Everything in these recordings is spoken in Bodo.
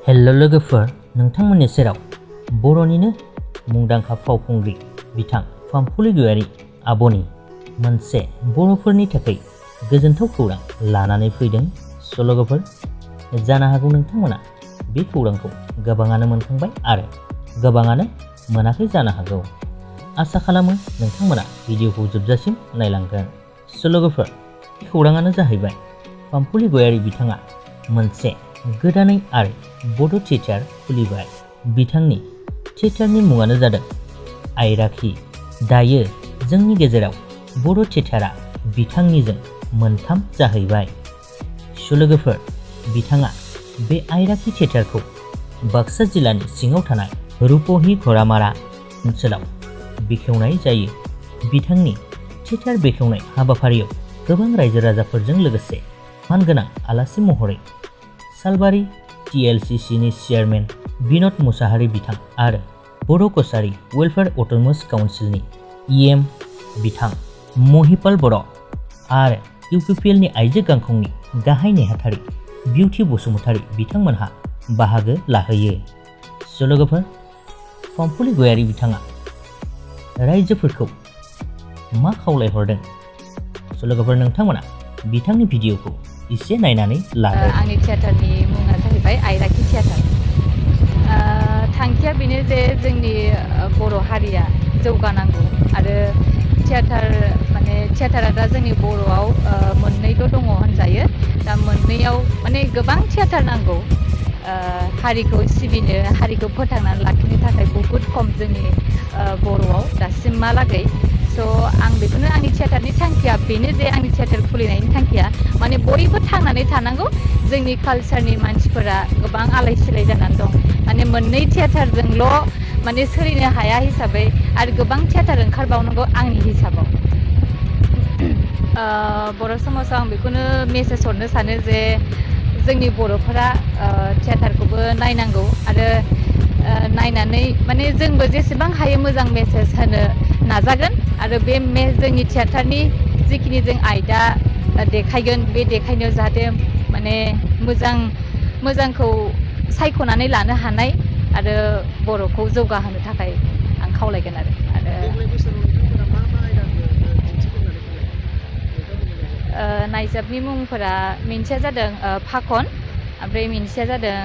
हेल्ल' लोगोफोर, नोंथांमोननि सेराव बर'निनो मुंदांखा फावखुंग्रि बिथां पाम्पुली गयारी आब'नि मोनसे बर'फोरनि थाखाय गोजोनथाव खौरां लानानै फैदों। स' लोगोफोर, जानो हागौ नोंथांमोना बे खौरांखौ गोबाङानो मोनखांबाय आरो गोबाङानो मोनाखै जानो हागौ। आसा खालामो नोंथांमोना भिडिअखौ जोबजासिम नायलांगोन। स' लोगोफोर, खौराङानो जाहैबाय पाम्पुली गयारी बिथाङा मोनसे गोदानै आरो बड' थियेटार खुलिबाय। बिथांनि थियेटारनि मुङानो जादों आइराखि। दायो जोंनि गेजेराव बड' थियेटारा बिथांनिजों मोनथाम जाहैबाय। स' लोगोफोर, बिथाङा बे आइराखि थियेटारखौ बाक्सा जिल्लानि सिङाव थानाय रुपहि घरामारा ओनसोलाव बेखेवनाय जायो। बिथांनि थियेटार बेखेवनाय हाबाफारियाव गोबां रायजो राजाफोरजों लोगोसे मानगोनां आलासि महरै सालबारि TLCCनि चेयारमेन बिन'द मुसाहारि बिथां आरो बड' कसारी वेलफेयार अट'नमास काउन्सिलनि EM बिथां महिपाल बर' आरो UPPLनि आइजो गांखंनि गाहाय नेहाथारि बिउटि बसुमतारी बिथांमोनहा बाहागो लाहैयो। स' लोगोफोर, पाम्पुली गयारी बिथाङा रायजोफोरखौ मा खावलायहरदों? स' लोगोफोर, नोंथांमोना बिथांनि भिडिअखौ इसे नायनानै लादो। आंनि थियेटारनि मुङा जाहैबाय आइराखि थियेटार। थांखिया बेनो जे जोंनि बर' हारिया जौगानांगौ आरो थियेटारा दा जोंनि बर'आव मोननैल' दङ होनजायो। दा मोननैयाव गोबां थियेटार नांगौ। हारिखौ सिबिनो, हारिखौ फोथांनानै लाखिनो थाखाय बहुद खम जोंनि बर'आव दासिमहालागै। स' आं बेखौनो, आंनि थियेटारनि थांखिया बेनो जे आंनि थियेटार खुलिनायनि थांखिया बयबो थांनानै थानांगौ। जोंनि कालचारनि मानसिफोरा गोबां आलाय सिलाय जानानै दं। मोननै थियेटारजोंल' सोलिनो हाया हिसाबै आरो गोबां थियेटार ओंखारबावनांगौ आंनि हिसाबाव। बर' समाजाव आं बेखौनो मेसेज हरनो सानो जे जोंनि बर'फोरा थियेटारखौबो नायनांगौ आरो नायनानै जोंबो जेसेबां हायो मोजां मेसेज होनो नाजागोन आरो बे जोंनि थियेटारनि जिखिनि जों आयदा देखायगोन, बे देखायनायाव जाहाथे मोजांखौ सायख'नानै लानो हानाय आरो बर'खौ जौगाहोनो थाखाय आं खावलायगोन आरो नायजाबनि मुंफोरा मोनसेया जादों फाखन, ओमफ्राय मोनसेया जादों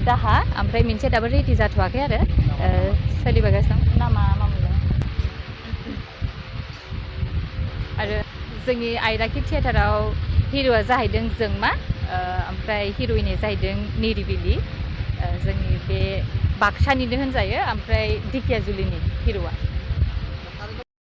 दाहा, ओमफ्राय मोनसेया दाबो रेडि जाथ'वाखै आरो सोलिबोगासिनो दं। नामा मामोनलाय? आरो जोंनि आइराखि थियेटाराव हिर'आ जाहैदों जोंमा, ओमफ्राय हिर'इना जाहैदों निरिबिलि। जोंनि बे बाक्सानिनो होनजायो, ओमफ्राय दिखियाजुलिनि हिर'आ।